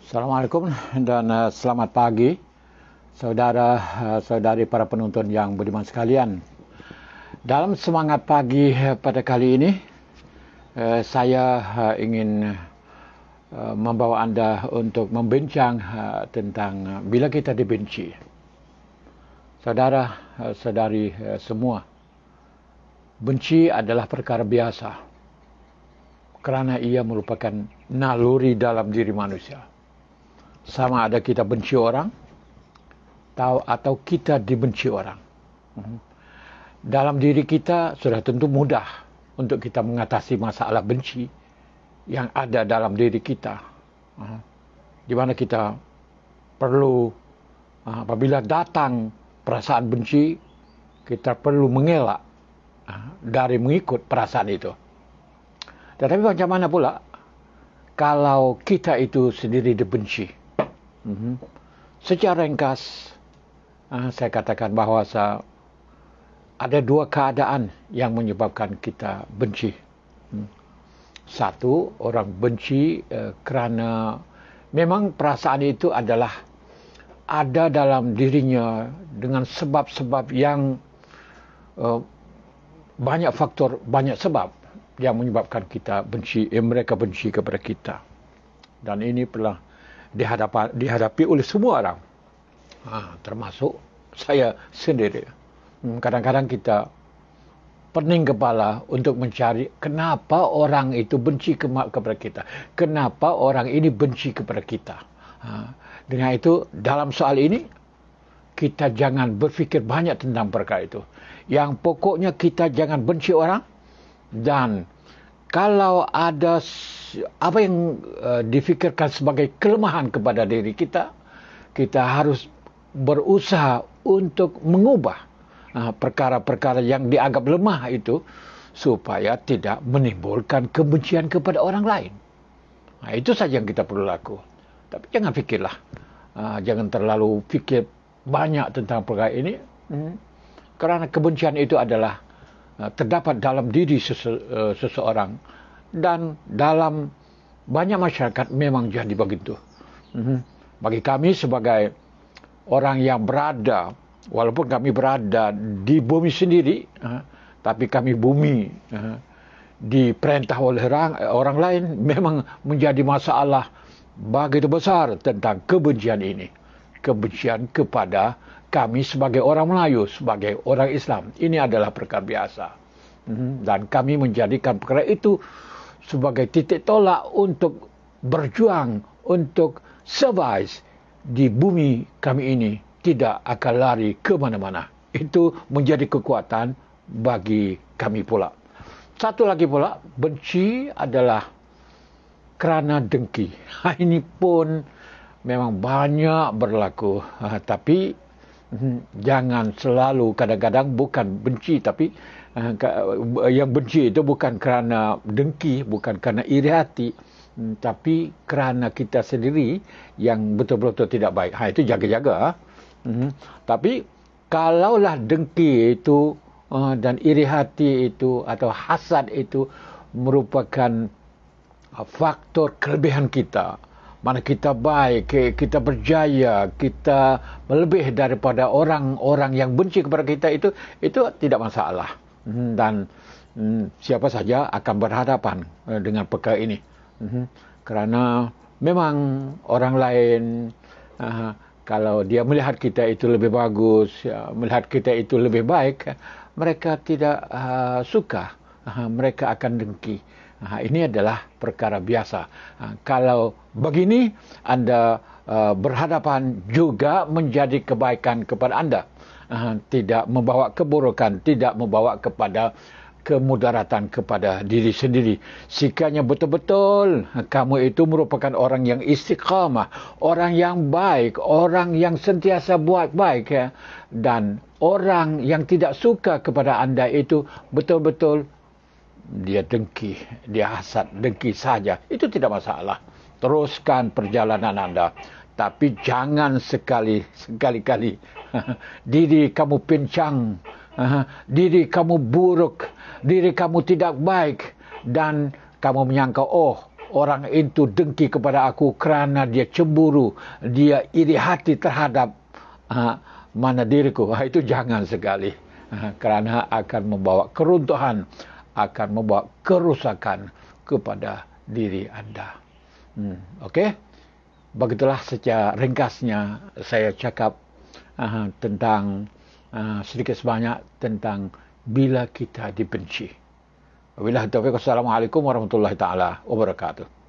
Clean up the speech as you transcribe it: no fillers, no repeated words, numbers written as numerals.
Assalamualaikum dan selamat pagi saudara-saudari para penonton yang budiman sekalian. Dalam semangat pagi pada kali ini, saya ingin membawa anda untuk membincang tentang bila kita dibenci. Saudara-saudari semua, benci adalah perkara biasa kerana ia merupakan naluri dalam diri manusia. Sama ada kita benci orang atau kita dibenci orang. Dalam diri kita sudah tentu mudah untuk kita mengatasi masalah benci yang ada dalam diri kita. Di mana kita perlu, apabila datang perasaan benci, kita perlu mengelak dari mengikut perasaan itu. Tetapi macam mana pula kalau kita itu sendiri dibenci? Secara ringkas, saya katakan bahawa ada dua keadaan yang menyebabkan kita benci. Satu, orang benci kerana memang perasaan itu adalah ada dalam dirinya dengan sebab-sebab yang banyak faktor, banyak sebab yang menyebabkan kita benci, mereka benci kepada kita. Dan ini pernah dihadapi oleh semua orang, termasuk saya sendiri. Kadang-kadang kita pening kepala untuk mencari kenapa orang itu benci kepada kita, kenapa orang ini benci kepada kita. Dengan itu, dalam soal ini kita jangan berfikir banyak tentang perkara itu. Yang pokoknya kita jangan benci orang, dan kalau ada apa yang difikirkan sebagai kelemahan kepada diri kita, kita harus berusaha untuk mengubah perkara-perkara yang dianggap lemah itu supaya tidak menimbulkan kebencian kepada orang lain. Itu saja yang kita perlu lakukan. Tapi jangan fikirlah, jangan terlalu fikir banyak tentang perkara ini, kerana kebencian itu adalah terdapat dalam diri seseorang, dan dalam banyak masyarakat memang jadi begitu. Bagi kami sebagai orang yang berada, walaupun kami berada di bumi sendiri, tapi kami bumi diperintah oleh orang lain, memang menjadi masalah begitu besar tentang kebencian ini. Kebencian kepada kami sebagai orang Melayu, sebagai orang Islam. Ini adalah perkara biasa. Dan kami menjadikan perkara itu sebagai titik tolak untuk berjuang, untuk survive di bumi kami ini, tidak akan lari ke mana-mana. Itu menjadi kekuatan bagi kami pula. Satu lagi pula, benci adalah kerana dengki. Ini pun memang banyak berlaku, tapi jangan selalu, kadang-kadang bukan benci, tapi yang benci itu bukan kerana dengki, bukan kerana iri hati, tapi kerana kita sendiri yang betul-betul tidak baik. Itu jaga-jaga. Tapi kalaulah dengki itu dan iri hati itu atau hasad itu merupakan faktor kelebihan kita, mana kita baik, kita berjaya, kita melebih daripada orang-orang yang benci kepada kita, itu tidak masalah. Dan siapa saja akan berhadapan dengan perkara ini. Kerana memang orang lain, kalau dia melihat kita itu lebih bagus, melihat kita itu lebih baik, mereka tidak suka, mereka akan dengki. Ini adalah perkara biasa. Kalau begini, anda berhadapan juga menjadi kebaikan kepada anda. Tidak membawa keburukan, tidak membawa kepada kemudaratan kepada diri sendiri. Sekiranya betul-betul kamu itu merupakan orang yang istiqamah, orang yang baik, orang yang sentiasa buat baik, dan orang yang tidak suka kepada anda itu betul-betul dia dengki, dia hasad, dengki saja, itu tidak masalah. Teruskan perjalanan anda. Tapi jangan sekali-kali diri kamu pincang, diri kamu buruk, diri kamu tidak baik, dan kamu menyangka, oh, orang itu dengki kepada aku kerana dia cemburu, dia iri hati terhadap mana diriku. Itu jangan sekali. Kerana akan membawa keruntuhan, akan membawa kerusakan kepada diri anda. Okey? Begitulah secara ringkasnya saya cakap tentang sedikit sebanyak tentang bila kita dibenci. Wabillahi taufiq. Assalamualaikum warahmatullahi taala wabarakatuh.